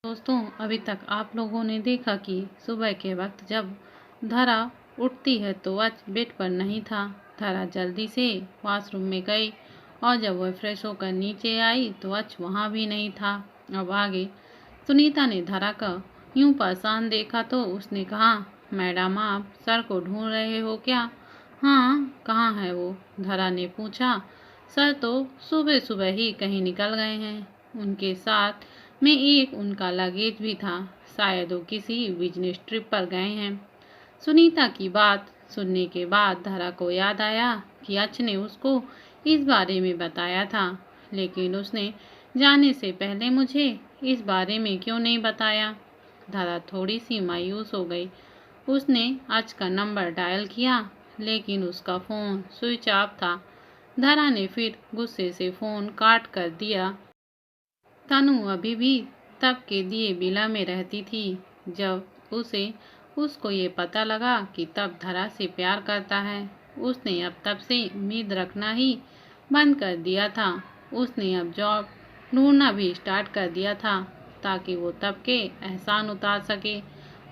दोस्तों, अभी तक आप लोगों ने देखा कि सुबह के वक्त जब धरा उठती है तो वह बेड पर नहीं था। धरा जल्दी से वॉशरूम में गई और जब वह फ्रेश होकर नीचे आई तो वह वहाँ भी नहीं था। अब आगे सुनीता ने धरा का यूं परेशान देखा तो उसने कहा, मैडम आप सर को ढूंढ रहे हो क्या? हाँ, कहाँ है वो? धरा ने पूछा। सर तो सुबह सुबह ही कहीं निकल गए हैं। उनके साथ में एक उनका लगेज भी था। शायद वो किसी बिजनेस ट्रिप पर गए हैं। सुनीता की बात सुनने के बाद धरा को याद आया कि अच ने उसको इस बारे में बताया था, लेकिन उसने जाने से पहले मुझे इस बारे में क्यों नहीं बताया। धरा थोड़ी सी मायूस हो गई। उसने अच का नंबर डायल किया, लेकिन उसका फ़ोन स्विच ऑफ था। धरा ने फिर गुस्से से फ़ोन काट कर दिया। तनु अभी भी तब के दिए बिला में रहती थी। जब उसको ये पता लगा कि तब धरा से प्यार करता है, उसने अब तब से उम्मीद रखना ही बंद कर दिया था। उसने अब जॉब ढूंढना भी स्टार्ट कर दिया था ताकि वो तब के एहसान उतार सके।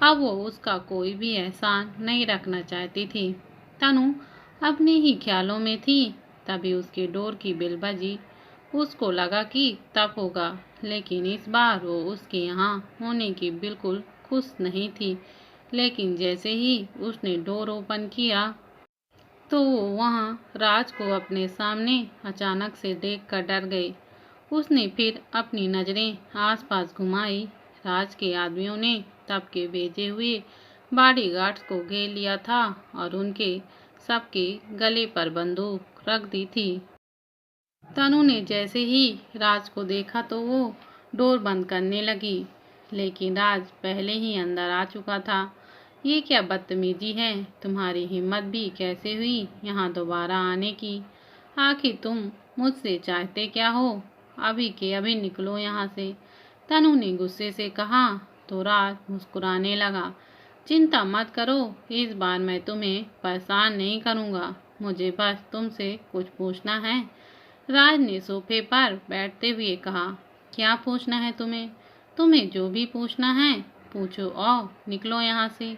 अब वो उसका कोई भी एहसान नहीं रखना चाहती थी। तनु अपने ही ख्यालों में थी। तभी उसके डोर की बेल बजी। उसको लगा कि तब होगा, लेकिन इस बार वो उसके यहाँ होने की बिल्कुल खुश नहीं थी। लेकिन जैसे ही उसने डोर ओपन किया तो वो वहाँ राज को अपने सामने अचानक से देखकर डर गई। उसने फिर अपनी नज़रें आसपास घुमाई। राज के आदमियों ने तब के भेजे हुए बॉडीगार्ड्स को घेर लिया था और उनके सबके गले पर बंदूक रख दी थी। तनु ने जैसे ही राज को देखा तो वो डोर बंद करने लगी, लेकिन राज पहले ही अंदर आ चुका था। ये क्या बदतमीजी है? तुम्हारी हिम्मत भी कैसे हुई यहाँ दोबारा आने की? आखिर तुम मुझसे चाहते क्या हो? अभी के अभी निकलो यहाँ से, तनु ने गुस्से से कहा। तो राज मुस्कुराने लगा। चिंता मत करो, इस बार मैं तुम्हें परेशान नहीं करूँगा। मुझे बस तुमसे कुछ पूछना है। राज ने सोफे पर बैठते हुए कहा। क्या पूछना है तुम्हें? तुम्हें जो भी पूछना है पूछो और निकलो यहाँ से।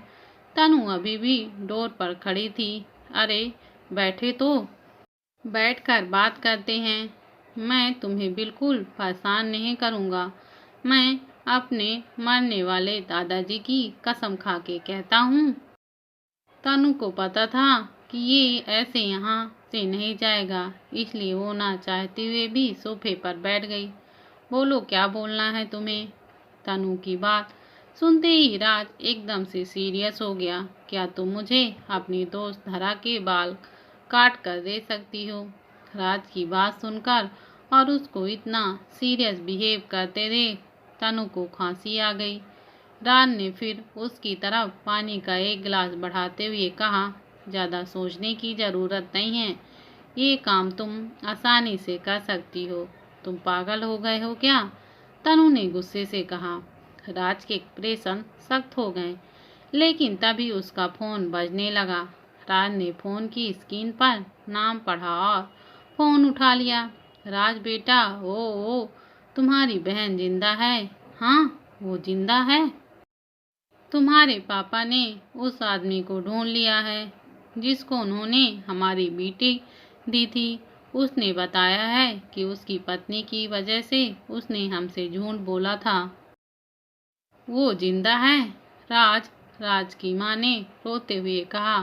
तनु अभी भी डोर पर खड़ी थी। अरे बैठे तो बैठकर बात करते हैं। मैं तुम्हें बिल्कुल परेशान नहीं करूँगा। मैं अपने मरने वाले दादाजी की कसम खा के कहता हूँ। तनु को पता था कि ये ऐसे यहाँ से नहीं जाएगा, इसलिए वो ना चाहते हुए भी सोफे पर बैठ गई। बोलो, क्या बोलना है तुम्हें? तनु की बात सुनते ही राज एकदम से सीरियस हो गया। क्या तुम मुझे अपनी दोस्त धरा के बाल काट कर दे सकती हो? राज की बात सुनकर और उसको इतना सीरियस बिहेव करते देख तनु को खांसी आ गई। राज ने फिर उसकी तरफ पानी का एक गिलास बढ़ाते हुए कहा, ज़्यादा सोचने की ज़रूरत नहीं है। ये काम तुम आसानी से कर सकती हो। तुम पागल हो गए हो क्या? तनु ने गुस्से से कहा। राज के एक्सप्रेशन सख्त हो गए, लेकिन तभी उसका फ़ोन बजने लगा। राज ने फ़ोन की स्क्रीन पर नाम पढ़ा और फ़ोन उठा लिया। राज बेटा, ओ तुम्हारी बहन जिंदा है? हाँ, वो जिंदा है। तुम्हारे पापा ने उस आदमी को ढूंढ लिया है जिसको उन्होंने हमारी बेटी दी थी। उसने बताया है कि उसकी पत्नी की वजह से उसने हमसे झूठ बोला था। वो जिंदा है। राज की माँ ने रोते हुए कहा।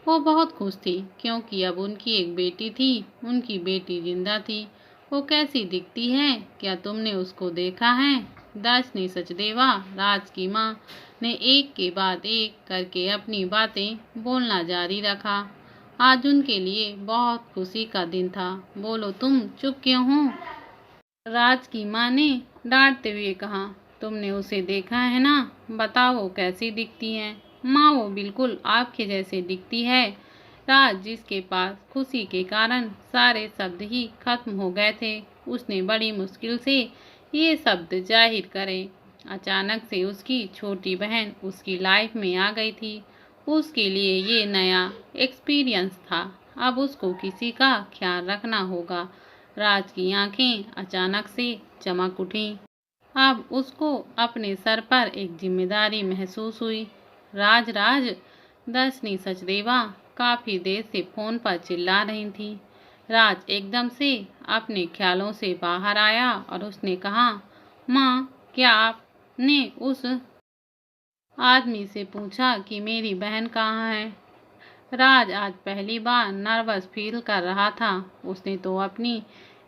वो बहुत खुश थी क्योंकि अब उनकी एक बेटी थी। उनकी बेटी जिंदा थी। वो कैसी दिखती है? क्या तुमने उसको देखा है? दर्शनी सचदेवा। राज की माँ ने एक के बाद एक करके अपनी बातें बोलना जारी रखा। आज उनके लिए बहुत खुशी का दिन था। बोलो, तुम चुप क्यों हो? राज की माँ ने डांटते हुए कहा। तुमने उसे देखा है ना? बताओ वो कैसी दिखती है? माँ, वो बिल्कुल आपके जैसे दिखती है। राज, जिसके पास खुशी के कारण सारे शब्द ही खत्म हो गए थे, उसने बड़ी मुश्किल से ये शब्द जाहिर करे। अचानक से उसकी छोटी बहन उसकी लाइफ में आ गई थी। उसके लिए ये नया एक्सपीरियंस था। अब उसको किसी का ख्याल रखना होगा। राज की आंखें अचानक से चमक उठी। अब उसको अपने सर पर एक जिम्मेदारी महसूस हुई। राज दर्शनी सचदेवा काफी देर से फोन पर चिल्ला रही थी। राज एकदम से अपने ख्यालों से बाहर आया और उसने कहा, माँ, क्या आपने उस आदमी से पूछा कि मेरी बहन कहाँ है? राज आज पहली बार नर्वस फील कर रहा था। उसने तो अपनी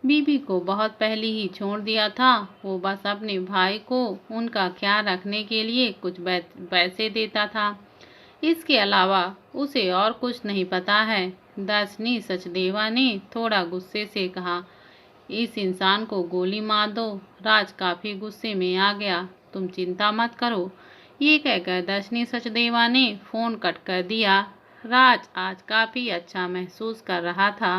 बीबी को बहुत पहले ही छोड़ दिया था। वो बस अपने भाई को उनका ख्याल रखने के लिए कुछ पैसे देता था। इसके अलावा उसे और कुछ नहीं पता है। दर्शनी सचदेवा ने थोड़ा गुस्से से कहा, इस इंसान को गोली मार दो। राज काफी गुस्से में आ गया। तुम चिंता मत करो, ये कहकर दर्शनी सचदेवा ने फोन कट कर दिया। राज आज काफी अच्छा महसूस कर रहा था।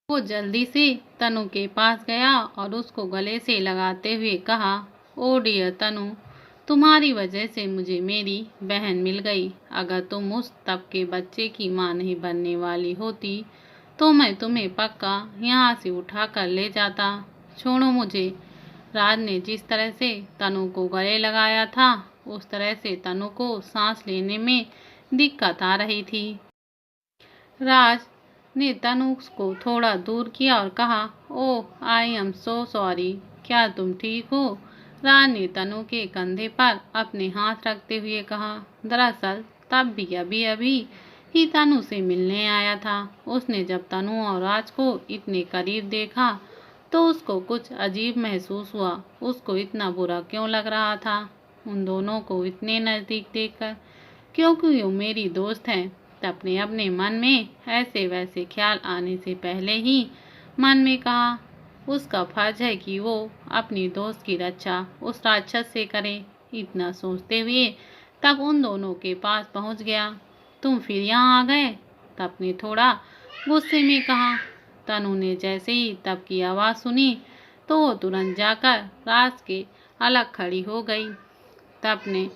वो जल्दी से तनु के पास गया और उसको गले से लगाते हुए कहा, ओ डियर तनु, तुम्हारी वजह से मुझे मेरी बहन मिल गई। अगर तुम उस तब के बच्चे की माँ नहीं बनने वाली होती तो मैं तुम्हें पक्का यहाँ से उठा कर ले जाता। छोड़ो मुझे। राज ने जिस तरह से तनु को गले लगाया था, उस तरह से तनु को सांस लेने में दिक्कत आ रही थी। राज ने तनु को थोड़ा दूर किया और कहा, ओह, आई एम सो सॉरी। क्या तुम ठीक हो? राज ने तनु के कंधे पर अपने हाथ रखते हुए कहा। दरअसल तब भी अभी अभी ही तनु से मिलने आया था। उसने जब तनु और राज को इतने करीब देखा तो उसको कुछ अजीब महसूस हुआ। उसको इतना बुरा क्यों लग रहा था उन दोनों को इतने नज़दीक देखकर? क्योंकि वो मेरी दोस्त है। अपने अपने मन में ऐसे वैसे ख्याल आने से पहले ही मन में कहा, उसका फर्ज है कि वो अपनी दोस्त की रक्षा उस राक्षस से करे। इतना सोचते हुए तब उन दोनों के पास पहुंच गया। तुम फिर यहाँ आ गए? तब ने थोड़ा गुस्से में कहा। तनु ने जैसे ही तब की आवाज़ सुनी तो वो तुरंत जाकर राज के अलग खड़ी हो गई। तब ने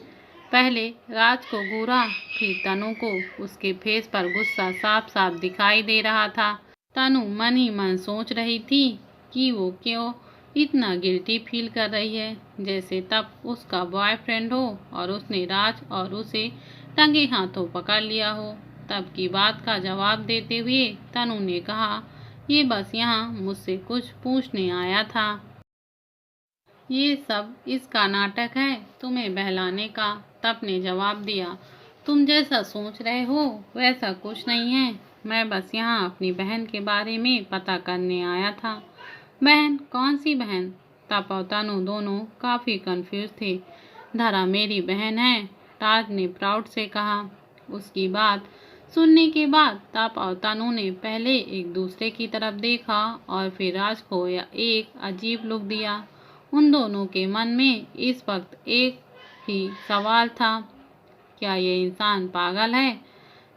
पहले राज को घूरा, फिर तनु को। उसके फेस पर गुस्सा साफ साफ दिखाई दे रहा था। तनु मन ही मन सोच रही थी कि वो क्यों इतना गिल्टी फील कर रही है, जैसे तब उसका बॉयफ्रेंड हो और उसने राज और उसे रंगे हाथों पकड़ लिया हो। तब की बात का जवाब देते हुए तनु ने कहा, ये बस यहाँ मुझसे कुछ पूछने आया था। ये सब इसका नाटक है तुम्हें बहलाने का। तब ने जवाब दिया, तुम जैसा सोच रहे हो वैसा कुछ नहीं है। मैं बस यहाँ अपनी बहन के बारे में पता करने आया था। बहन? कौन सी बहन? तप और तनु दोनों काफी कंफ्यूज थे। धरा मेरी बहन है, राज ने प्राउड से कहा। उसकी बात सुनने के बाद तप और तनु ने पहले एक दूसरे की तरफ देखा और फिर राज को एक अजीब लुक दिया। उन दोनों के मन में इस वक्त एक ही सवाल था, क्या ये इंसान पागल है?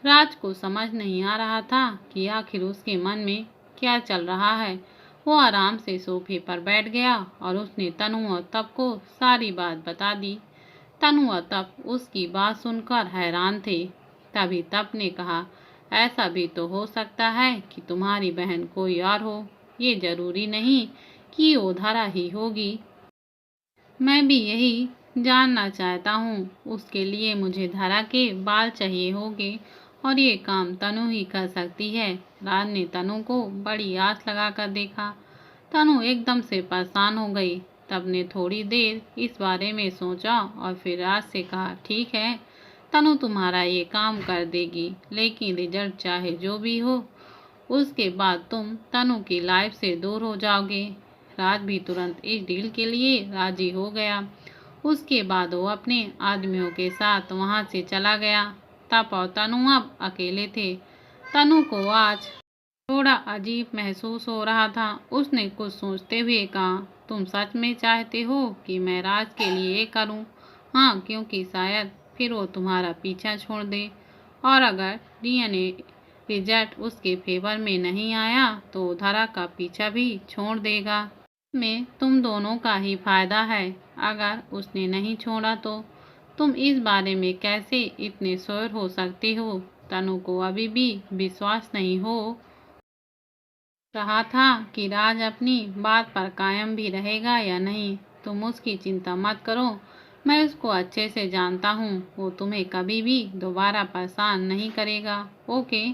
राज को समझ नहीं आ रहा था कि आखिर उसके मन में क्या चल रहा है। वो आराम से सोफे पर बैठ गया और उसने तनु और तप को सारी बात बता दी। तनु और तप उसकी बात सुनकर हैरान थे। तभी तप ने कहा, ऐसा भी तो हो सकता है कि तुम्हारी बहन कोई और हो। ये जरूरी नहीं कि वो धरा ही होगी। मैं भी यही जानना चाहता हूँ। उसके लिए मुझे धरा के बाल चाहिए होंगे और ये काम तनु ही कर सकती है। राज ने तनु को बड़ी आस लगाकर देखा। तनु एकदम से परेशान हो गई। तब ने थोड़ी देर इस बारे में सोचा और फिर राज से कहा, ठीक है, तनु तुम्हारा ये काम कर देगी, लेकिन रिजल्ट चाहे जो भी हो उसके बाद तुम तनु की लाइफ से दूर हो जाओगे। राज भी तुरंत इस डील के लिए राजी हो गया। उसके बाद वो अपने आदमियों के साथ वहां से चला गया। तप और तनु अब अकेले थे। तनु को आज थोड़ा अजीब महसूस हो रहा था। उसने कुछ सोचते हुए कहा, तुम सच में चाहते हो कि मैं राज के लिए करूं? हाँ, क्योंकि शायद फिर वो तुम्हारा पीछा छोड़ दे और अगर डीएनए रिजल्ट उसके फेवर में नहीं आया तो धरा का पीछा भी छोड़ देगा। में तुम दोनों का ही फायदा है। अगर उसने नहीं छोड़ा तो तुम इस बारे में कैसे इतने श्योर हो सकते हो? तनु को अभी भी विश्वास नहीं हो रहा था कि राज अपनी बात पर कायम भी रहेगा या नहीं। तुम उसकी चिंता मत करो, मैं उसको अच्छे से जानता हूँ, वो तुम्हें कभी भी दोबारा परेशान नहीं करेगा। ओके,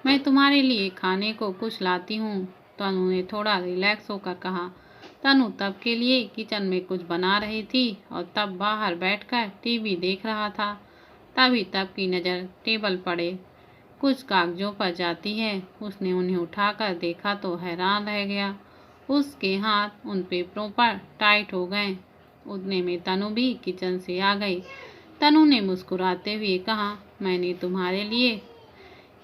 मैं तुम्हारे लिए खाने को कुछ लाती हूँ, तनु ने थोड़ा रिलैक्स होकर कहा। तनु तब के लिए किचन में कुछ बना रही थी और तब बाहर बैठकर टीवी देख रहा था। तभी तब की नज़र टेबल पड़े कुछ कागजों पर जाती है। उसने उन्हें उठाकर देखा तो हैरान रह गया। उसके हाथ उन पेपरों पर टाइट हो गए। उतने में तनु भी किचन से आ गई। तनु ने मुस्कुराते हुए कहा, मैंने तुम्हारे लिए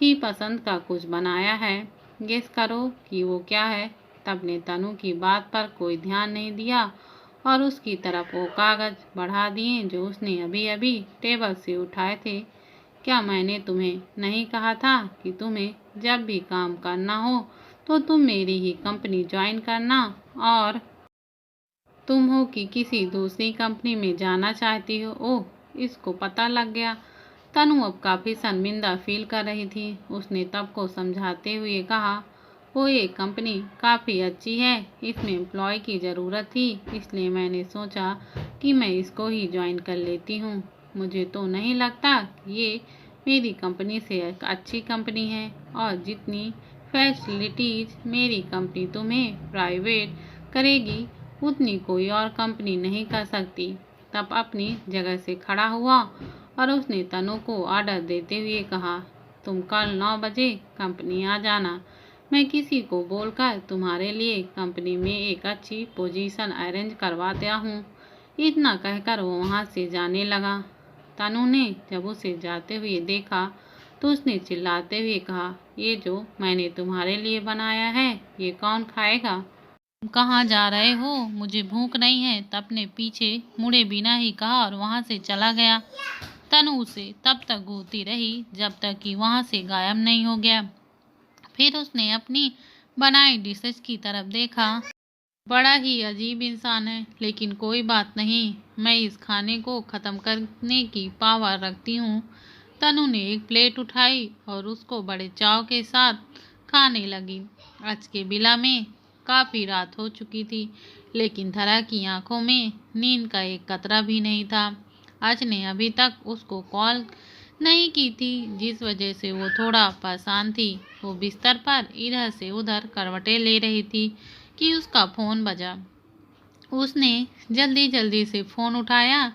ही पसंद का कुछ बनाया है, गेस करो कि वो क्या है। तब ने तनु की बात पर कोई ध्यान नहीं दिया और उसकी तरफ वो कागज बढ़ा दिए जो उसने अभी अभी टेबल से उठाए थे। क्या मैंने तुम्हें नहीं कहा था कि तुम्हें जब भी काम करना हो तो तुम मेरी ही कंपनी ज्वाइन करना, और तुम हो कि किसी दूसरी कंपनी में जाना चाहती हो। ओह, इसको पता लग गया। तनु अब काफ़ी शर्मिंदा फील कर रही थी। उसने तब को समझाते हुए कहा, वो ये कंपनी काफ़ी अच्छी है, इसमें एम्प्लॉय की ज़रूरत थी, इसलिए मैंने सोचा कि मैं इसको ही ज्वाइन कर लेती हूँ। मुझे तो नहीं लगता कि ये मेरी कंपनी से एक अच्छी कंपनी है, और जितनी फैसिलिटीज़ मेरी कंपनी तुम्हें प्राइवेट करेगी उतनी कोई और कंपनी नहीं कर सकती। तब अपनी जगह से खड़ा हुआ और उसने तनु को ऑर्डर देते हुए कहा, तुम कल 9 बजे कंपनी आ जाना। मैं किसी को बोलकर तुम्हारे लिए कंपनी में एक अच्छी पोजीशन अरेंज करवाता हूँ। इतना कहकर वो वहाँ से जाने लगा। तनु ने जब उसे जाते हुए देखा तो उसने चिल्लाते हुए कहा, ये जो मैंने तुम्हारे लिए बनाया है ये कौन खाएगा? तुम कहाँ जा रहे हो? मुझे भूख नहीं है। तब ने पीछे मुड़े बिना ही कहा और वहाँ से चला गया। तनु उसे तब तक घूरती रही जब तक कि वहाँ से गायब नहीं हो गया। फिर उसने अपनी बनाई डिशेस की तरफ देखा। बड़ा ही अजीब इंसान है, लेकिन कोई बात नहीं, मैं इस खाने को ख़त्म करने की पावर रखती हूँ। तनु ने एक प्लेट उठाई और उसको बड़े चाव के साथ खाने लगी। आज के बिला में काफ़ी रात हो चुकी थी, लेकिन धरा की आंखों में नींद का एक कतरा भी नहीं था। आज ने अभी तक उसको कॉल नहीं की थी, जिस वजह से वो थोड़ा परेशान थी। वो बिस्तर पर इधर से उधर करवटें ले रही थी कि उसका फ़ोन बजा। उसने जल्दी जल्दी से फ़ोन उठाया,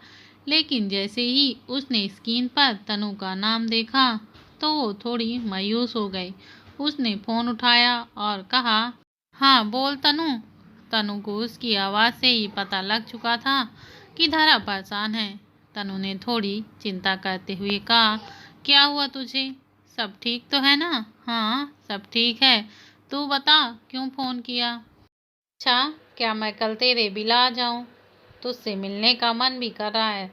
लेकिन जैसे ही उसने स्क्रीन पर तनु का नाम देखा तो वो थोड़ी मायूस हो गई। उसने फ़ोन उठाया और कहा, हाँ बोल तनु। तनु को उसकी आवाज़ से ही पता लग चुका था कि धरा परेशान है। तनु ने थोड़ी चिंता करते हुए कहा, क्या हुआ तुझे? सब ठीक तो है ना? हाँ सब ठीक है, तू बता क्यों फ़ोन किया? अच्छा, क्या मैं कल तेरे बिला आ जाऊं? तुझसे मिलने का मन भी कर रहा है।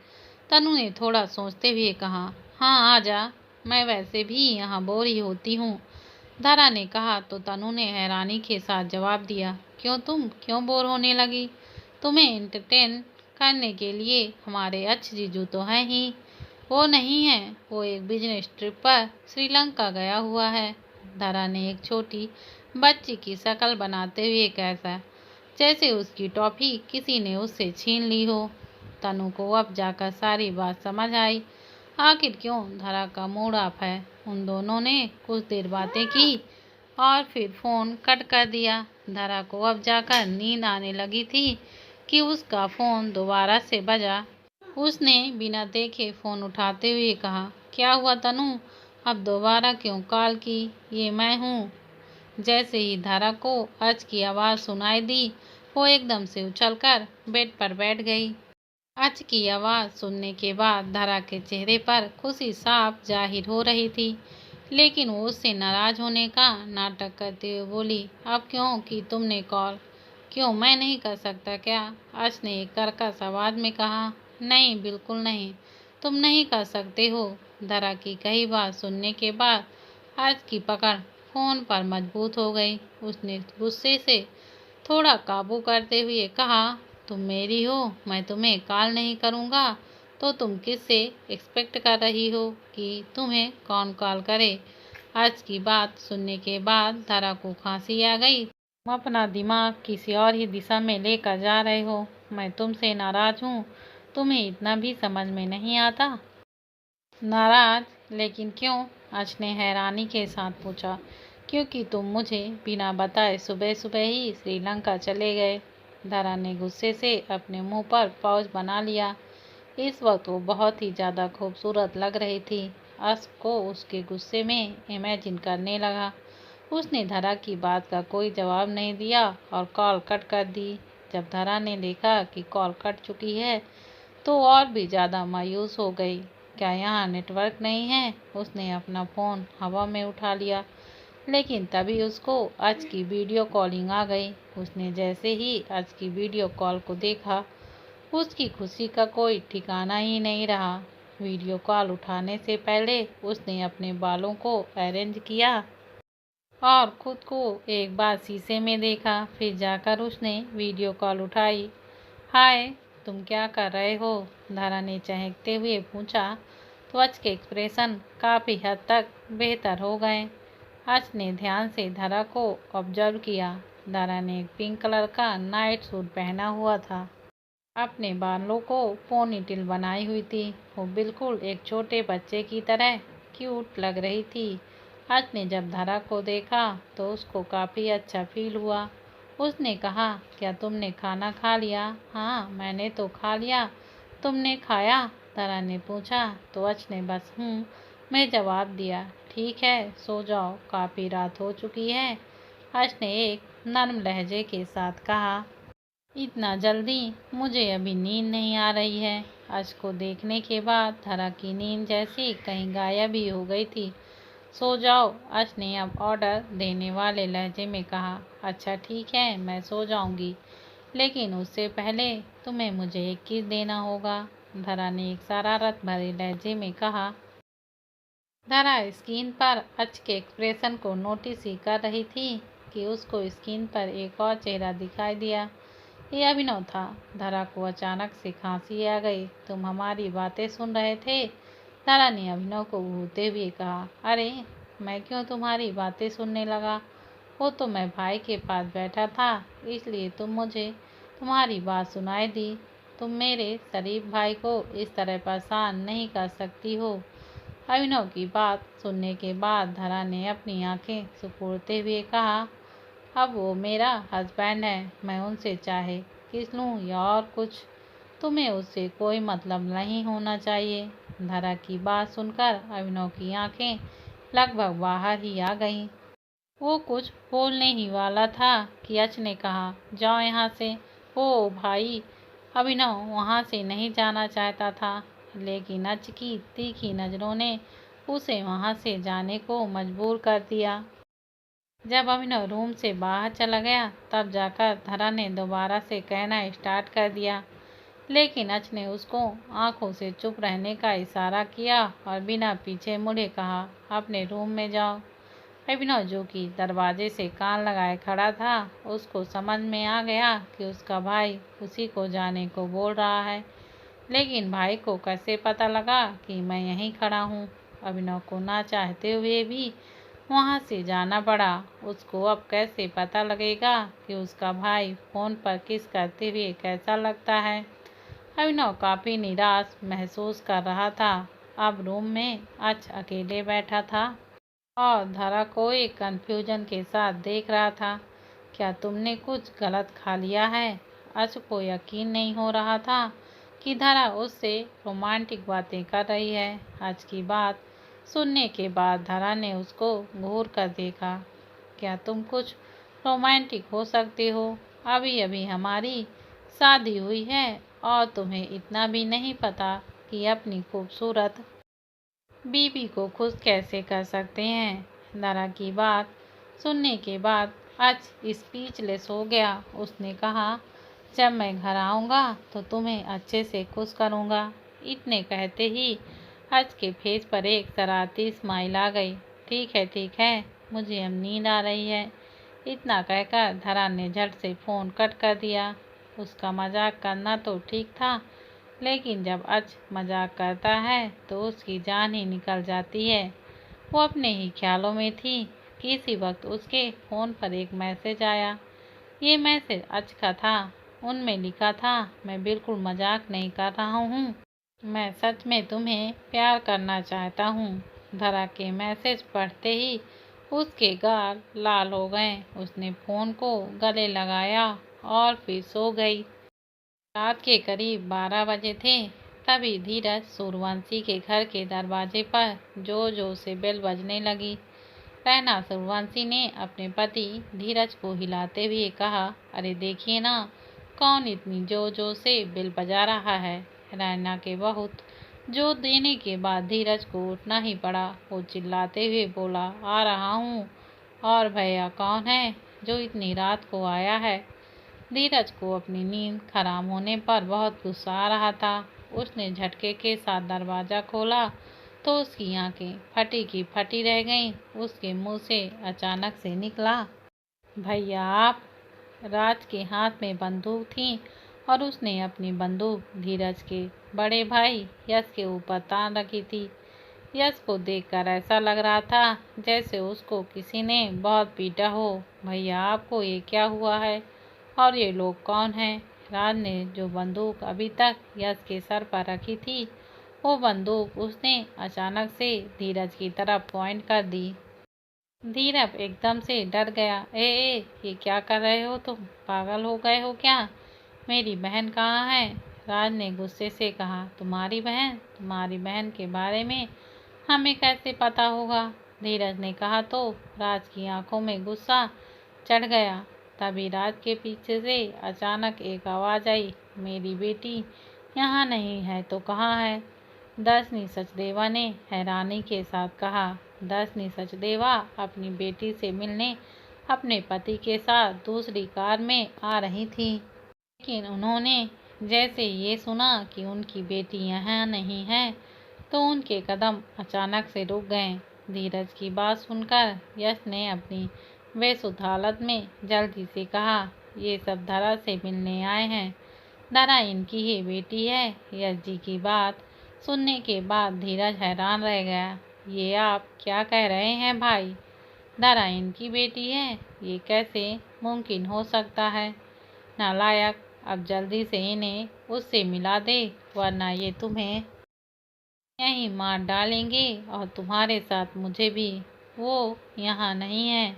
तनु ने थोड़ा सोचते हुए कहा, हाँ आ जा, मैं वैसे भी यहाँ बोर ही होती हूँ। धरा ने कहा तो तनु ने हैरानी के साथ जवाब दिया, क्यों बोर होने लगी? तुम्हें एंटरटेन करने के लिए हमारे अच्छे जीजू तो हैं ही। वो नहीं है, वो एक बिजनेस ट्रिप पर श्रीलंका गया हुआ है। धरा ने एक छोटी बच्ची की शक्ल बनाते हुए कैसा, जैसे उसकी टॉफी किसी ने उससे छीन ली हो। तनु को अब जाकर सारी बात समझ आई। आखिर क्यों धरा का मूड ऑफ है। उन दोनों ने कुछ देर बातें की और फिर फ़ोन कट कर दिया। धरा को अब जाकर नींद आने लगी थी कि उसका फ़ोन दोबारा से बजा। उसने बिना देखे फ़ोन उठाते हुए कहा, क्या हुआ तनु, अब दोबारा क्यों कॉल की? ये मैं हूँ। जैसे ही धरा को आज की आवाज़ सुनाई दी, वो एकदम से उछलकर बेड पर बैठ गई। आज की आवाज़ सुनने के बाद धरा के चेहरे पर खुशी साफ जाहिर हो रही थी, लेकिन वो उससे नाराज़ होने का नाटक करते हुए बोली, अब क्यों की तुमने कॉल? क्यों, मैं नहीं कर सकता क्या? आज ने एक कर्कश आवाज़ में कहा, नहीं बिल्कुल नहीं, तुम नहीं कर सकते हो। धरा की कई बात सुनने के बाद आज की पकड़ फ़ोन पर मजबूत हो गई। उसने गुस्से से थोड़ा काबू करते हुए कहा, तुम मेरी हो, मैं तुम्हें कॉल नहीं करूँगा तो तुम किससे एक्सपेक्ट कर रही हो कि तुम्हें कौन कॉल करे? आज की बात सुनने के बाद धरा को खांसी आ गई। तुम अपना दिमाग किसी और ही दिशा में लेकर जा रहे हो। मैं तुमसे नाराज हूँ, तुम्हें इतना भी समझ में नहीं आता? नाराज? लेकिन क्यों? अच ने हैरानी के साथ पूछा। क्योंकि तुम मुझे बिना बताए सुबह सुबह ही श्रीलंका चले गए। धरा ने गुस्से से अपने मुंह पर पाउच बना लिया। इस वक्त वो बहुत ही ज़्यादा खूबसूरत लग रही थी। अच को उसके गुस्से में इमेजिन करने लगा। उसने धरा की बात का कोई जवाब नहीं दिया और कॉल कट कर दी। जब धरा ने देखा कि कॉल कट चुकी है तो और भी ज़्यादा मायूस हो गई। क्या यहाँ नेटवर्क नहीं है? उसने अपना फ़ोन हवा में उठा लिया, लेकिन तभी उसको आज की वीडियो कॉलिंग आ गई। उसने जैसे ही आज की वीडियो कॉल को देखा, उसकी खुशी का कोई ठिकाना ही नहीं रहा। वीडियो कॉल उठाने से पहले उसने अपने बालों को अरेंज किया और खुद को एक बार शीशे में देखा। फिर जाकर उसने वीडियो कॉल उठाई। हाय, तुम क्या कर रहे हो? धरा ने चहकते हुए पूछा। त्वच के एक्सप्रेशन काफ़ी हद तक बेहतर हो गए। अच ने ध्यान से धरा को ऑब्जर्व किया। धरा ने एक पिंक कलर का नाइट सूट पहना हुआ था। अपने बालों को पोनीटेल बनाई हुई थी। वो बिल्कुल एक छोटे बच्चे की तरह क्यूट लग रही थी। अच ने जब धरा को देखा तो उसको काफ़ी अच्छा फील हुआ। उसने कहा, क्या तुमने खाना खा लिया? हाँ, मैंने तो खा लिया। तुमने खाया? धरा ने पूछा तो अच ने बस मैं जवाब दिया। ठीक है, सो जाओ, काफ़ी रात हो चुकी है। अच ने एक नर्म लहजे के साथ कहा। इतना जल्दी? मुझे अभी नींद नहीं आ रही है। अच को देखने के बाद धरा की नींद जैसी कहीं गायब ही हो गई थी। सो जाओ, अच ने अब ऑर्डर देने वाले लहजे में कहा। अच्छा ठीक है, मैं सो जाऊंगी, लेकिन उससे पहले तुम्हें मुझे एक किस देना होगा। धरा ने एक शरारत भरे लहजे में कहा। धरा स्क्रीन पर अच के एक्सप्रेशन को नोटिस ही कर रही थी कि उसको स्क्रीन पर एक और चेहरा दिखाई दिया। ये अभिनव था। धरा को अचानक से खांसी आ गई। तुम हमारी बातें सुन रहे थे? धरा ने अभिनव को घूरते हुए कहा। अरे, मैं क्यों तुम्हारी बातें सुनने लगा? वो तो मैं भाई के पास बैठा था, इसलिए तुम मुझे तुम्हारी बात सुनाई दी। तुम मेरे शरीफ भाई को इस तरह परेशान नहीं कर सकती हो। अभिनव की बात सुनने के बाद धरा ने अपनी आंखें सिकुड़ते हुए कहा। अब वो मेरा हस्बैंड है, मैं उनसे चाहे किस लूँ या और कुछ, तुम्हें उससे कोई मतलब नहीं होना चाहिए। धरा की बात सुनकर अभिनव की आंखें लगभग बाहर ही आ गईं। वो कुछ बोलने ही वाला था कि अच ने कहा, जाओ यहाँ से। ओ भाई! अभिनव वहाँ से नहीं जाना चाहता था, लेकिन अच की तीखी नज़रों ने उसे वहाँ से जाने को मजबूर कर दिया। जब अभिनव रूम से बाहर चला गया, तब जाकर धरा ने दोबारा से कहना स्टार्ट कर दिया, लेकिन अच ने उसको आंखों से चुप रहने का इशारा किया और बिना पीछे मुड़े कहा, अपने रूम में जाओ। अभिनव, जो कि दरवाजे से कान लगाए खड़ा था, उसको समझ में आ गया कि उसका भाई उसी को जाने को बोल रहा है, लेकिन भाई को कैसे पता लगा कि मैं यहीं खड़ा हूँ? अभिनव को ना चाहते हुए भी वहाँ से जाना पड़ा। उसको अब कैसे पता लगेगा कि उसका भाई फ़ोन पर किस करते हुए कैसा लगता है? अभिनव काफ़ी निराश महसूस कर रहा था। अब रूम में अच अकेले बैठा था और धरा को एक कन्फ्यूजन के साथ देख रहा था। क्या तुमने कुछ गलत खा लिया है? अच को यकीन नहीं हो रहा था कि धरा उससे रोमांटिक बातें कर रही है। अच की बात सुनने के बाद धरा ने उसको घूर कर देखा। क्या तुम कुछ रोमांटिक हो सकते हो? अभी अभी हमारी शादी हुई है और तुम्हें इतना भी नहीं पता कि अपनी खूबसूरत बीबी को खुश कैसे कर सकते हैं? धरा की बात सुनने के बाद अच स्पीचलेस हो गया। उसने कहा, जब मैं घर आऊँगा तो तुम्हें अच्छे से खुश करूँगा। इतने कहते ही अच के फेस पर एक शरारती स्माइल आ गई। ठीक है, मुझे अब नींद आ रही है। इतना कहकर धरा ने झट से फ़ोन कट कर दिया। उसका मजाक करना तो ठीक था, लेकिन जब अच मजाक करता है तो उसकी जान ही निकल जाती है। वो अपने ही ख्यालों में थी कि इसी वक्त उसके फ़ोन पर एक मैसेज आया। ये मैसेज अच का था। उनमें लिखा था, मैं बिल्कुल मजाक नहीं कर रहा हूँ, मैं सच में तुम्हें प्यार करना चाहता हूँ। धरा के मैसेज पढ़ते ही उसके गाल लाल हो गए। उसने फोन को गले लगाया और फिर सो गई। रात के करीब 12 बजे थे। तभी धीरज सूर्यवंशी के घर के दरवाजे पर जोर जोर से बेल बजने लगी। रैना सूर्यवंशी ने अपने पति धीरज को हिलाते हुए कहा, अरे देखिए ना, कौन इतनी जोर जोर से बेल बजा रहा है। रैना के बहुत जोर देने के बाद धीरज को उठना ही पड़ा। वो चिल्लाते हुए बोला, आ रहा हूँ। और भैया कौन है जो इतनी रात को आया है? धीरज को अपनी नींद खराब होने पर बहुत गुस्सा आ रहा था। उसने झटके के साथ दरवाजा खोला तो उसकी आंखें फटी की फटी रह गईं। उसके मुंह से अचानक से निकला, भैया आप। राज के हाथ में बंदूक थी और उसने अपनी बंदूक धीरज के बड़े भाई यश के ऊपर तान रखी थी। यश को देखकर ऐसा लग रहा था जैसे उसको किसी ने बहुत पीटा हो। भैया आपको ये क्या हुआ है? और ये लोग कौन हैं? राज ने जो बंदूक अभी तक यश के सर पर रखी थी, वो बंदूक उसने अचानक से धीरज की तरफ पॉइंट कर दी। धीरज एकदम से डर गया। ए, ये क्या कर रहे हो तुम? पागल हो गए हो क्या? मेरी बहन कहाँ है? राज ने गुस्से से कहा, तुम्हारी बहन? तुम्हारी बहन के बारे में हमें कैसे पता होगा? धीरज ने कहा तो राज की आंखों में गुस्सा चढ़ गया। तभी राज के पीछे से अचानक एक आवाज आई, मेरी बेटी यहाँ नहीं है तो कहाँ है? दर्शनी सचदेवा ने हैरानी के साथ कहा। दर्शनी सचदेवा अपनी बेटी से मिलने अपने पति के साथ दूसरी कार में आ रही थी, लेकिन उन्होंने जैसे ये सुना कि उनकी बेटी यहाँ नहीं है तो उनके कदम अचानक से रुक गए। धीरज की बात सुनकर यश ने अपनी बेसुध हालत में जल्दी से कहा, ये सब धरा से मिलने आए हैं। धरा इनकी ही बेटी है। यश जी की बात सुनने के बाद धीरज हैरान रह गया। ये आप क्या कह रहे हैं भाई? धरा इनकी बेटी है? ये कैसे मुमकिन हो सकता है? नालायक, अब जल्दी से इन्हें उससे मिला दे, वरना ये तुम्हें यहीं मार डालेंगे और तुम्हारे साथ मुझे भी। वो यहाँ नहीं है।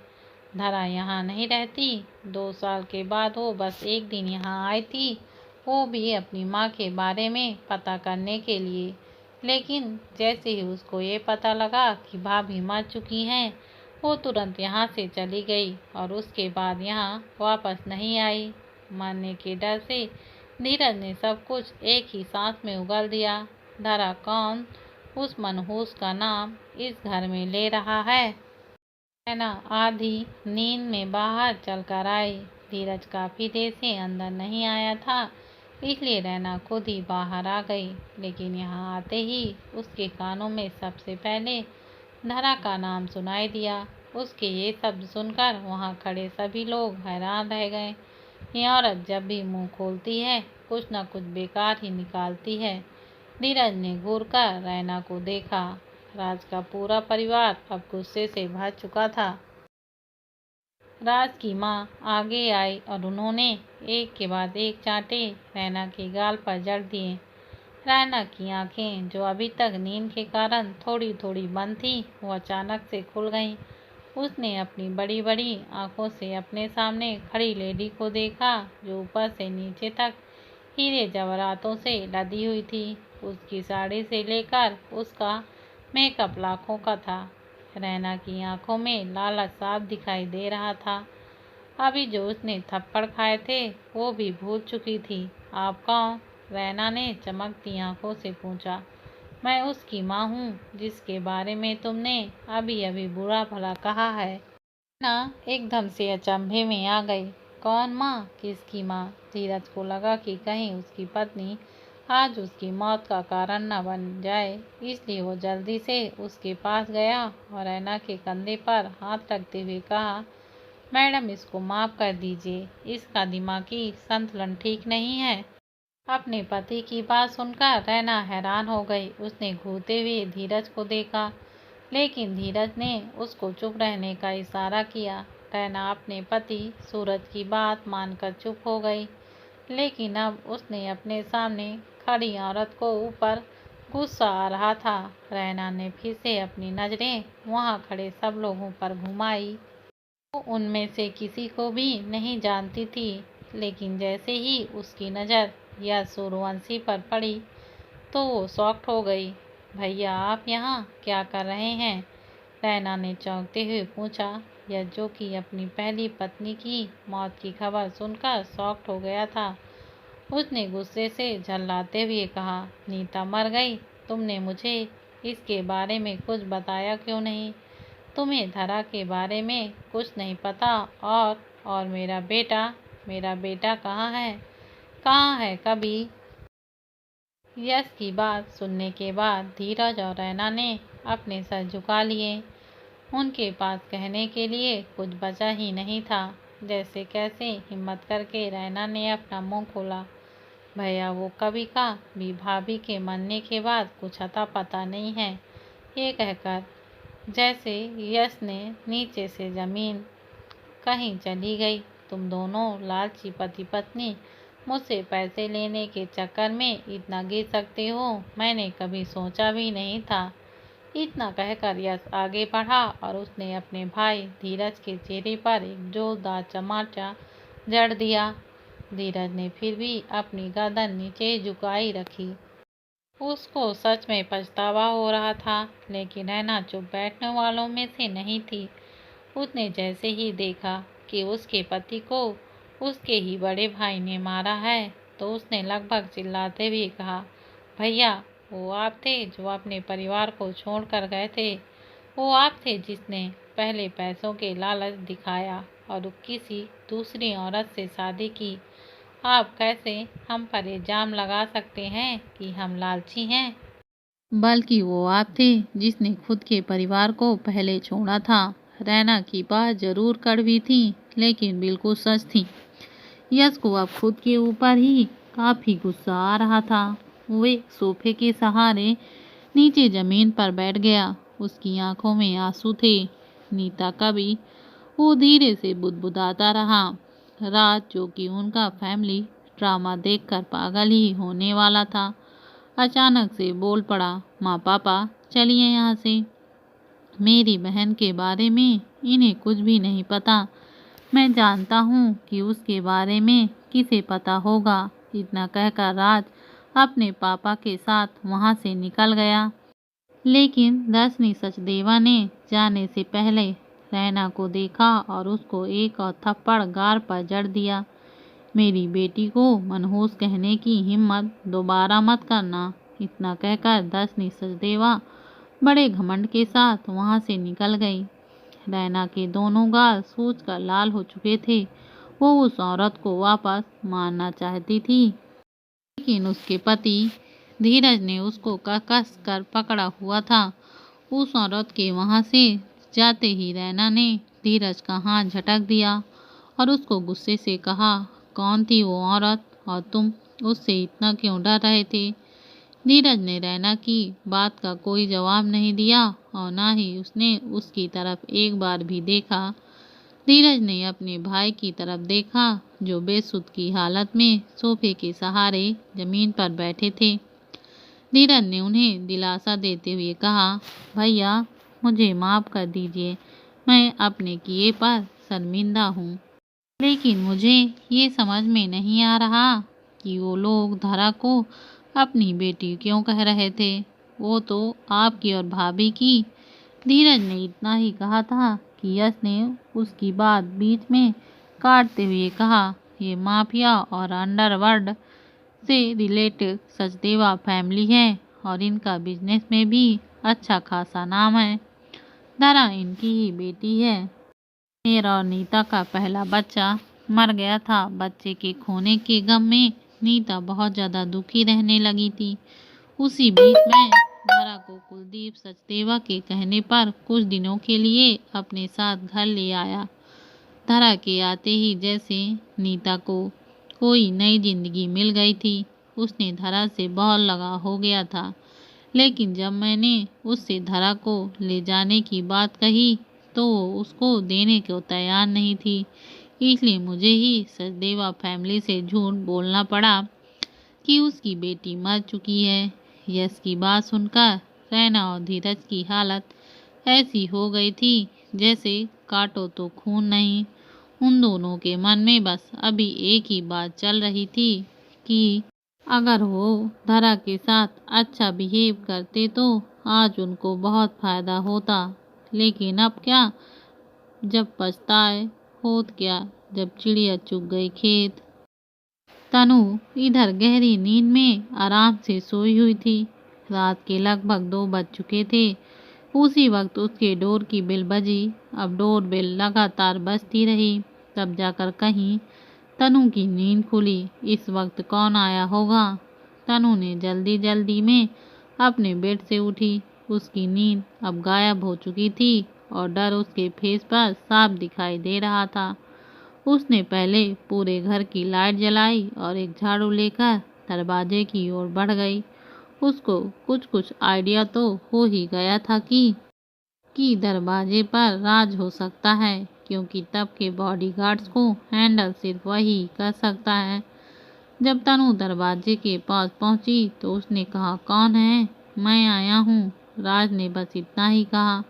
धरा यहाँ नहीं रहती। 2 साल के बाद वो बस एक दिन यहाँ आई थी, वो भी अपनी माँ के बारे में पता करने के लिए। लेकिन जैसे ही उसको ये पता लगा कि भाभी मर चुकी हैं, वो तुरंत यहाँ से चली गई और उसके बाद यहाँ वापस नहीं आई। मरने के डर से धीरज ने सब कुछ एक ही सांस में उगल दिया। धरा कौन उस मनहूस का नाम इस घर में ले रहा है? रैना आधी नींद में बाहर चलकर आई। धीरज काफी देर से अंदर नहीं आया था, इसलिए रैना खुद ही बाहर आ गई। लेकिन यहाँ आते ही उसके कानों में सबसे पहले धरा का नाम सुनाई दिया। उसके ये शब्द सुनकर वहाँ खड़े सभी लोग हैरान रह गए। ये औरत जब भी मुंह खोलती है कुछ न कुछ बेकार ही निकालती है। धीरज ने घूरकर रैना को देखा। राज का पूरा परिवार अब गुस्से से भर चुका था। राज की माँ आगे आई और उन्होंने एक के बाद एक चांटे रैना के गाल पर जड़ दिए। रैना की आंखें, जो अभी तक नींद के कारण थोड़ी थोड़ी बंद थी, वो अचानक से खुल गईं। उसने अपनी बड़ी बड़ी आंखों से अपने सामने खड़ी लेडी को देखा, जो ऊपर से नीचे तक हीरे जवाहरातों से लदी हुई थी। उसकी साड़ी से लेकर उसका मेकअप लाखों का था। रैना की आंखों में लालच साफ दिखाई दे रहा था। अभी जो उसने थप्पड़ खाए थे वो भी भूल चुकी थी। आप कौन? रैना ने चमकती आंखों से पूछा। मैं उसकी माँ हूँ जिसके बारे में तुमने अभी अभी बुरा भला कहा है। रैना एकदम से अचंभे में आ गई। कौन माँ? किसकी माँ? धीरज को लगा कि कहीं उसकी पत्नी आज उसकी मौत का कारण न बन जाए, इसलिए वो जल्दी से उसके पास गया और रैना के कंधे पर हाथ रखते हुए कहा, मैडम इसको माफ़ कर दीजिए, इसका दिमागी संतुलन ठीक नहीं है। अपने पति की बात सुनकर रैना हैरान हो गई। उसने घूरते हुए धीरज को देखा, लेकिन धीरज ने उसको चुप रहने का इशारा किया। रैना अपने पति सूरज की बात मानकर चुप हो गई। लेकिन अब उसने अपने सामने खड़ी औरत को ऊपर गुस्सा आ रहा था। रैना ने फिर से अपनी नजरें वहां खड़े सब लोगों पर घुमाई। वो उनमें से किसी को भी नहीं जानती थी, लेकिन जैसे ही उसकी नज़र या सूर्यवंशी पर पड़ी तो वो शॉक्ड हो गई। भैया, आप यहाँ क्या कर रहे हैं? रैना ने चौंकते हुए पूछा। यह जो कि अपनी पहली पत्नी की मौत की खबर सुनकर शॉक्ड हो गया था, उसने गुस्से से झल्लाते हुए कहा, नीता मर गई? तुमने मुझे इसके बारे में कुछ बताया क्यों नहीं? तुम्हें धरा के बारे में कुछ नहीं पता? और मेरा बेटा कहाँ है? कहाँ है? कभी यश की बात सुनने के बाद धीरज और रैना ने अपने सर झुका लिए। उनके पास कहने के लिए कुछ बचा ही नहीं था। जैसे कैसे हिम्मत करके रैना ने अपना मुंह खोला। भैया, वो कभी का भी भाभी के मरने के बाद कुछ अता पता नहीं है, ये कहकर जैसे यश ने नीचे से जमीन कहीं चली गई। तुम दोनों लालची पति पत्नी मुझसे पैसे लेने के चक्कर में इतना गिर सकते हो, मैंने कभी सोचा भी नहीं था। इतना कहकर यश आगे बढ़ा और उसने अपने भाई धीरज के चेहरे पर एक जोरदार चमाचा जड़ दिया। धीरज ने फिर भी अपनी गर्दन नीचे झुकाई रखी। उसको सच में पछतावा हो रहा था, लेकिन नैना चुप बैठने वालों में से नहीं थी। उसने जैसे ही देखा कि उसके पति को उसके ही बड़े भाई ने मारा है, तो उसने लगभग चिल्लाते हुए कहा, भैया, वो आप थे जो अपने परिवार को छोड़कर गए थे। वो आप थे जिसने पहले पैसों के लालच दिखाया और किसी दूसरी औरत से शादी की। आप कैसे हम पर इल्जाम लगा सकते हैं कि हम लालची हैं? बल्कि वो आप थे जिसने खुद के परिवार को पहले छोड़ा था। रैना की बात जरूर कड़वी थी, लेकिन बिल्कुल सच थी। यश को अब खुद के ऊपर ही काफी गुस्सा आ रहा था। वे सोफे के सहारे नीचे जमीन पर बैठ गया। उसकी आंखों में आंसू थे। नीता का भी वो धीरे से बुदबुदाता रहा। रात जो कि उनका फैमिली ड्रामा देखकर पागल ही होने वाला था, अचानक से बोल पड़ा, माँ पापा चलिए यहाँ से। मेरी बहन के बारे में इन्हें कुछ भी नहीं पता। मैं जानता हूँ कि उसके बारे में किसे पता होगा। इतना कहकर राज अपने पापा के साथ वहाँ से निकल गया। लेकिन दर्शनी सचदेवा ने जाने से पहले रैना को देखा और उसको एक और थप्पड़ गाल पर जड़ दिया। मेरी बेटी को मनहूस कहने की हिम्मत दोबारा मत करना। इतना कहकर दर्शनी सचदेवा बड़े घमंड के साथ वहाँ से निकल गई। रैना के दोनों गाल सूजकर लाल हो चुके थे। वो उस औरत को वापस मारना चाहती थी, लेकिन उसके पति धीरज ने उसको कस कर पकड़ा हुआ था। उस औरत के वहां से जाते ही रैना ने धीरज का हाथ झटक दिया और उसको गुस्से से कहा, कौन थी वो औरत और तुम उससे इतना क्यों डर रहे थे? धीरज ने रैना की बात का कोई जवाब नहीं दिया और ना ही उसने उसकी तरफ एक बार भी देखा। धीरज ने अपने भाई की तरफ देखा, जो बेसुध की हालत में सोफे के सहारे जमीन पर बैठे थे। धीरज ने उन्हें दिलासा देते हुए कहा, भैया, मुझे माफ कर दीजिए। मैं अपने किए पर शर्मिंदा हूँ, लेकिन मुझे ये समझ में नहीं आ रहा कि वो लोग धरा को अपनी बेटी क्यों कह रहे थे। वो तो आपकी और भाभी की। धीरज ने इतना ही कहा था कि यश ने उसकी बात बीच में काटते हुए कहा, ये माफिया और अंडरवर्ल्ड से रिलेटेड सचदेवा फैमिली है और इनका बिजनेस में भी अच्छा खासा नाम है। धरा इनकी ही बेटी है। मेरा और नीता का पहला बच्चा मर गया था। बच्चे के खोने के गम में नीता बहुत ज़्यादा दुखी रहने लगी थी। उसी बीच में धरा को कुलदीप सचदेवा के कहने पर कुछ दिनों के लिए अपने साथ घर ले आया। धरा के आते ही जैसे नीता को कोई नई जिंदगी मिल गई थी। उसने धरा से बहुत लगाव हो गया था, लेकिन जब मैंने उससे धरा को ले जाने की बात कही तो वो उसको देने को तैयार नहीं थी। इसलिए मुझे ही सचदेवा फैमिली से झूठ बोलना पड़ा कि उसकी बेटी मर चुकी है। यश की बात सुनकर रैना और धीरज की हालत ऐसी हो गई थी जैसे काटो तो खून नहीं। उन दोनों के मन में बस अभी एक ही बात चल रही थी कि अगर वो धरा के साथ अच्छा बिहेव करते तो आज उनको बहुत फायदा होता, लेकिन अब क्या, जब पछताए होत क्या, जब चिड़िया चुग गई खेत। तनु इधर गहरी नींद में आराम से सोई हुई थी। रात के लगभग 2 बज चुके थे। उसी वक्त उसके डोर की बेल बजी। अब डोर बेल लगातार बजती रही, तब जाकर कहीं तनु की नींद खुली। इस वक्त कौन आया होगा? तनु ने जल्दी जल्दी में अपने बेड से उठी। उसकी नींद अब गायब हो चुकी थी और डर उसके फेस पर साफ दिखाई दे रहा था। उसने पहले पूरे घर की लाइट जलाई और एक झाड़ू लेकर दरवाजे की ओर बढ़ गई। उसको कुछ कुछ आइडिया तो हो ही गया था कि दरवाजे पर राज हो सकता है, क्योंकि तब के बॉडीगार्ड्स को हैंडल सिर्फ वही कर सकता है। जब तनु दरवाजे के पास पहुंची तो उसने कहा, कौन है? मैं आया हूँ। राज ने बस इतना ही कहा।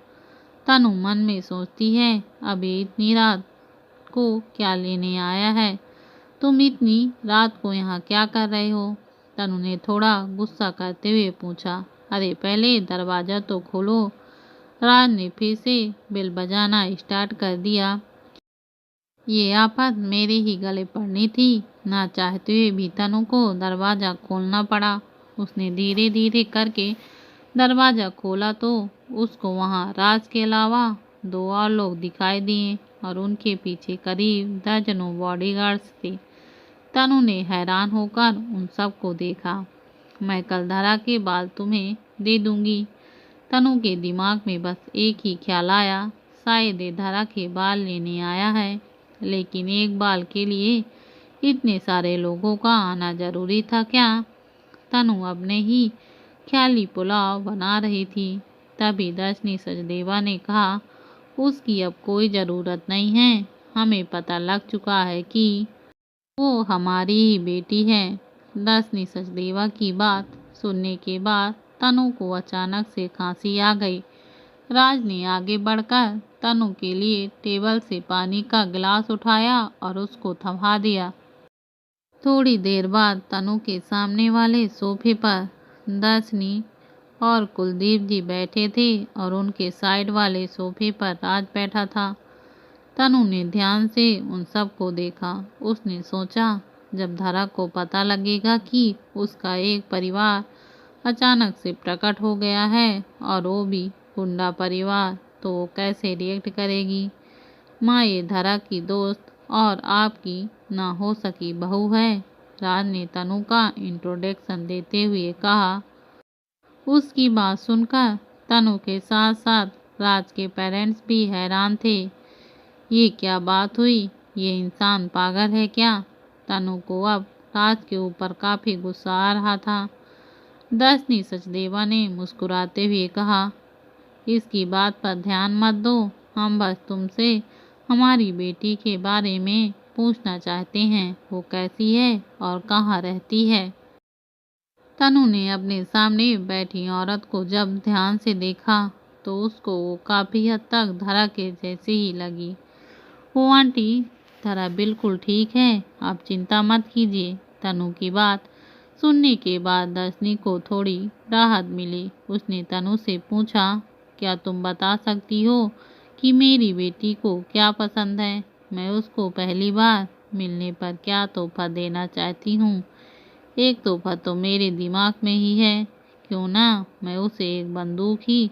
तनु मन में सोचती है, अभी इतनी रात को क्या लेने आया है? तुम इतनी रात को यहाँ क्या कर रहे हो? तनु ने थोड़ा गुस्सा करते हुए पूछा। अरे पहले दरवाजा तो खोलो। राज ने फिर से बेल बजाना स्टार्ट कर दिया। ये आफत मेरे ही गले पड़नी थी। ना चाहते हुए भी तनु को दरवाजा खोलना पड़ा। उसने धीरे धीरे करके दरवाजा खोला तो उसको वहाँ राज के अलावा 2 और लोग दिखाई दिए और उनके पीछे करीब दर्जनों बॉडीगार्ड्स थे। तनु ने हैरान होकर उन सबको देखा। मैं कल धरा के बाल तुम्हें दे दूंगी। तनु के दिमाग में बस एक ही ख्याल आया, शायद ये धरा के बाल लेने आया है। लेकिन एक बाल के लिए इतने सारे लोगों का आना जरूरी था क्या? तनु अपने ही ख्याली पुलाव बना रही थी। तभी दर्शनी सचदेवा ने कहा, उसकी अब कोई ज़रूरत नहीं है। हमें पता लग चुका है कि वो हमारी ही बेटी है। दर्शनी सचदेवा की बात सुनने के बाद तनु को अचानक से खांसी आ गई। राज ने आगे बढ़कर तनु के लिए टेबल से पानी का गिलास उठाया और उसको थमा दिया। थोड़ी देर बाद तनु के सामने वाले सोफे पर दर्शनी और कुलदीप जी बैठे थे और उनके साइड वाले सोफे पर राज बैठा था। तनु ने ध्यान से उन सबको देखा। उसने सोचा, जब धरा को पता लगेगा कि उसका एक परिवार अचानक से प्रकट हो गया है और वो भी गुंडा परिवार, तो वो कैसे रिएक्ट करेगी। माँ ये धरा की दोस्त और आपकी ना हो सकी बहू है। राज ने तनु का इंट्रोडक्शन देते हुए कहा। उसकी बात सुनकर तनु के साथ साथ राज के पेरेंट्स भी हैरान थे। ये क्या बात हुई? ये इंसान पागल है क्या? तनु को अब राज के ऊपर काफी गुस्सा आ रहा था। दर्शनी सचदेवा ने मुस्कुराते हुए कहा, इसकी बात पर ध्यान मत दो। हम बस तुमसे हमारी बेटी के बारे में पूछना चाहते हैं, वो कैसी है और कहाँ रहती है। तनु ने अपने सामने बैठी औरत को जब ध्यान से देखा तो उसको वो काफी हद तक धरा के जैसी ही लगी। वो आंटी, धरा बिल्कुल ठीक है, आप चिंता मत कीजिए। तनु की बात सुनने के बाद दर्शनी को थोड़ी राहत मिली। उसने तनु से पूछा, क्या तुम बता सकती हो कि मेरी बेटी को क्या पसंद है? मैं उसको पहली बार मिलने पर क्या तोहफा देना चाहती हूँ। एक तोहफा तो मेरे दिमाग में ही है, क्यों ना मैं उसे एक बंदूक ही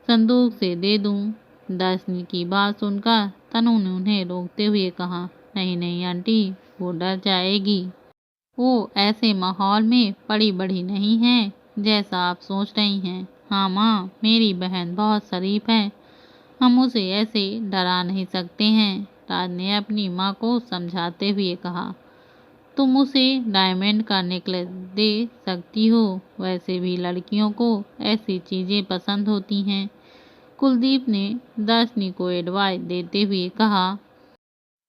संदूक से दे दूँ। दर्शनी की बात सुनकर तनु ने उन्हें रोकते हुए कहा, नहीं नहीं आंटी, वो डर जाएगी। वो ऐसे माहौल में पड़ी बढ़ी नहीं है जैसा आप सोच रही हैं। हाँ माँ, मेरी बहन बहुत शरीफ है, हम उसे ऐसे डरा नहीं सकते हैं। राज ने अपनी माँ को समझाते हुए कहा, तुम उसे डायमंड का नेकलेस दे सकती हो, वैसे भी लड़कियों को ऐसी चीजें पसंद होती हैं। कुलदीप ने दर्शनी को एडवाइस देते हुए कहा।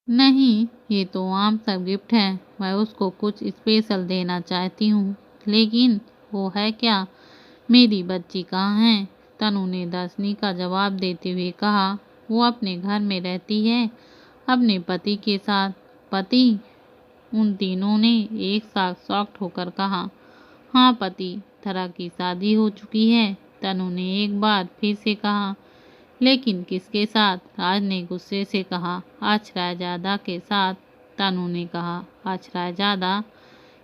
नहीं, ये तो आम सा गिफ्ट है। मैं उसको कुछ स्पेशल देना चाहती हूँ। लेकिन वो है क्या? मेरी बच्ची कहाँ है? तनु ने दर्शनी का जवाब देते हुए कहा, वो अपने घर में रहती है, अपने पति के साथ। पति? उन तीनों ने एक साथ शॉक्ड होकर कहा। हाँ पति, धरा की शादी हो चुकी है। तनु ने एक बार फिर से कहा। लेकिन किसके साथ? राज ने गुस्से से कहा। आश्रयजादा के साथ। तनु ने कहा। आश्रयजादा?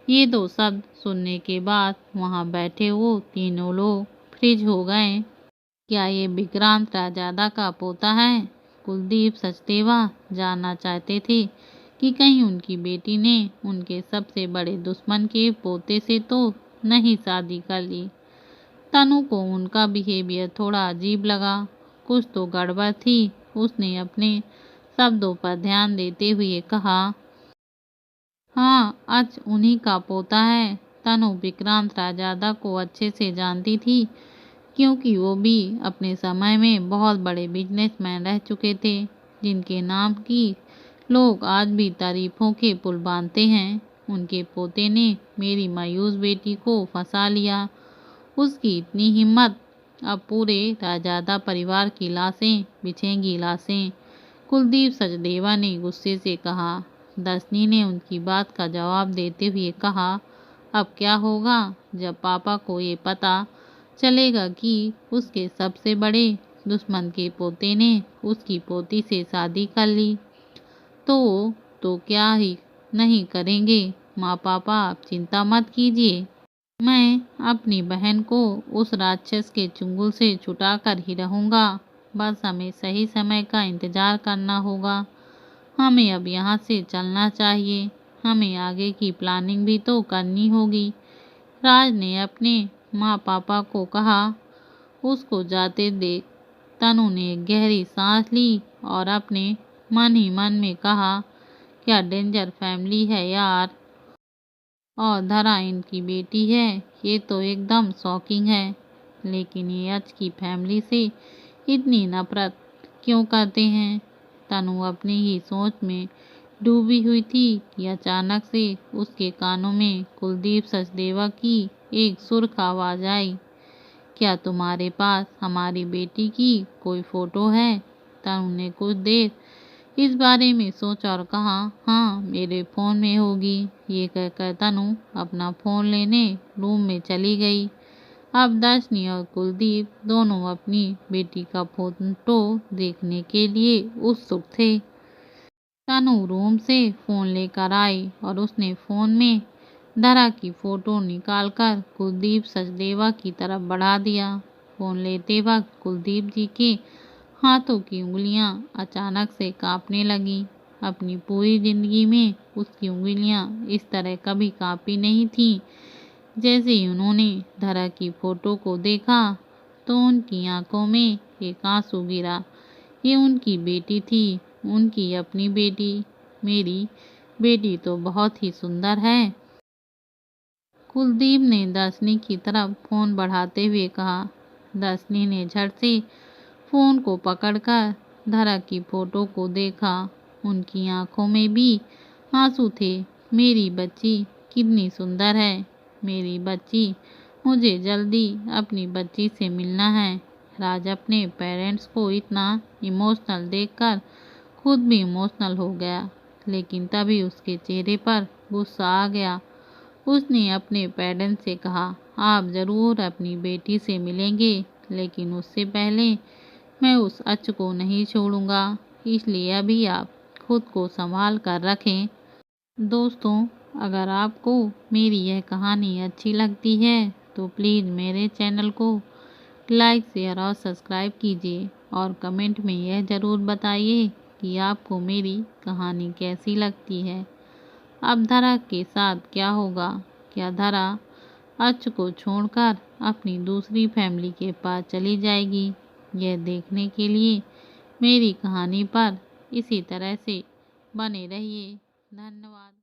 ये दो शब्द सुनने के बाद वहां बैठे वो तीनों लोग फ्रीज हो गए। क्या ये विक्रांत राजादा का पोता है? कुलदीप सचदेवा जानना चाहते थे कि कहीं उनकी बेटी ने उनके सबसे बड़े दुश्मन के पोते से तो नहीं शादी कर ली। तनु को उनका बिहेवियर थोड़ा अजीब लगा। कुछ तो गड़बड़ थी। उसने अपने शब्दों पर ध्यान देते हुए कहा, हाँ, आज उन्हीं का पोता है। तनु विक्रांत राजादा को अच्छे से जानती थी, क्योंकि वो भी अपने समय में बहुत बड़े बिजनेसमैन रह चुके थे, जिनके नाम की लोग आज भी तारीफों के पुल बांधते हैं। उनके पोते ने मेरी मायूस बेटी को फंसा लिया। उसकी इतनी हिम्मत! अब पूरे राजादा परिवार की लाशें बिछेंगी लाशें। कुलदीप सचदेवा ने गुस्से से कहा। दर्शनी ने उनकी बात का जवाब देते हुए कहा, अब क्या होगा जब पापा को ये पता चलेगा कि उसके सबसे बड़े दुश्मन के पोते ने उसकी पोती से शादी कर ली? तो क्या ही नहीं करेंगे। माँ पापा, आप चिंता मत कीजिए। मैं अपनी बहन को उस राक्षस के चुंगल से छुटा कर ही रहूँगा। बस हमें सही समय का इंतजार करना होगा। हमें अब यहाँ से चलना चाहिए। हमें आगे की प्लानिंग भी तो करनी होगी। राज ने अपने माँ पापा को कहा। उसको जाते देख तनु ने एक गहरी सांस ली और अपने मन ही मन में कहा, क्या डेंजर फैमिली है यार। और धरा इनकी बेटी है, ये तो एकदम शॉकिंग है। लेकिन ये आज की फैमिली से इतनी नफरत क्यों करते हैं? तनु अपनी ही सोच में डूबी हुई थी कि अचानक से उसके कानों में कुलदीप सचदेवा की एक सुर्ख आवाज आई। क्या तुम्हारे पास हमारी बेटी की कोई फोटो है? तनु ने कुछ देर इस बारे में सोचा और कहा, हाँ, मेरे फ़ोन में होगी। ये कहकर तनु अपना फ़ोन लेने रूम में चली गई। अब दर्शनी और कुलदीप दोनों अपनी बेटी का फोटो देखने के लिए उत्सुक थे। तनु रूम से फ़ोन लेकर आई और उसने फ़ोन में धरा की फ़ोटो निकालकर कुलदीप सचदेवा की तरफ बढ़ा दिया। फ़ोन लेते वक्त कुलदीप जी के हाथों की उंगलियां अचानक से कांपने लगी। अपनी पूरी जिंदगी में उसकी उंगलियां इस तरह कभी कांपी नहीं थीं। जैसे ही उन्होंने धरा की फोटो को देखा तो उनकी आंखों में एक आंसू गिरा। ये उनकी बेटी थी, उनकी अपनी बेटी। मेरी बेटी तो बहुत ही सुंदर है। कुलदीप ने दर्शनी की तरफ फोन बढ़ाते हुए कहा। दर्शनी ने झट से फोन को पकड़कर धरा की फोटो को देखा। उनकी आंखों में भी आंसू थे। मेरी बच्ची कितनी सुंदर है। मेरी बच्ची, मुझे जल्दी अपनी बच्ची से मिलना है। राज अपने पेरेंट्स को इतना इमोशनल देखकर खुद भी इमोशनल हो गया। लेकिन तभी उसके चेहरे पर गुस्सा आ गया। उसने अपने पेरेंट्स से कहा, आप जरूर अपनी बेटी से मिलेंगे, लेकिन उससे पहले मैं उस अच को नहीं छोड़ूंगा। इसलिए अभी आप खुद को संभाल कर रखें। दोस्तों, अगर आपको मेरी यह कहानी अच्छी लगती है तो प्लीज़ मेरे चैनल को लाइक, शेयर और सब्सक्राइब कीजिए और कमेंट में यह ज़रूर बताइए कि आपको मेरी कहानी कैसी लगती है। अब धरा के साथ क्या होगा? क्या धरा अच को छोड़कर अपनी दूसरी फैमिली के पास चली जाएगी? यह देखने के लिए मेरी कहानी पर इसी तरह से बने रहिए। धन्यवाद।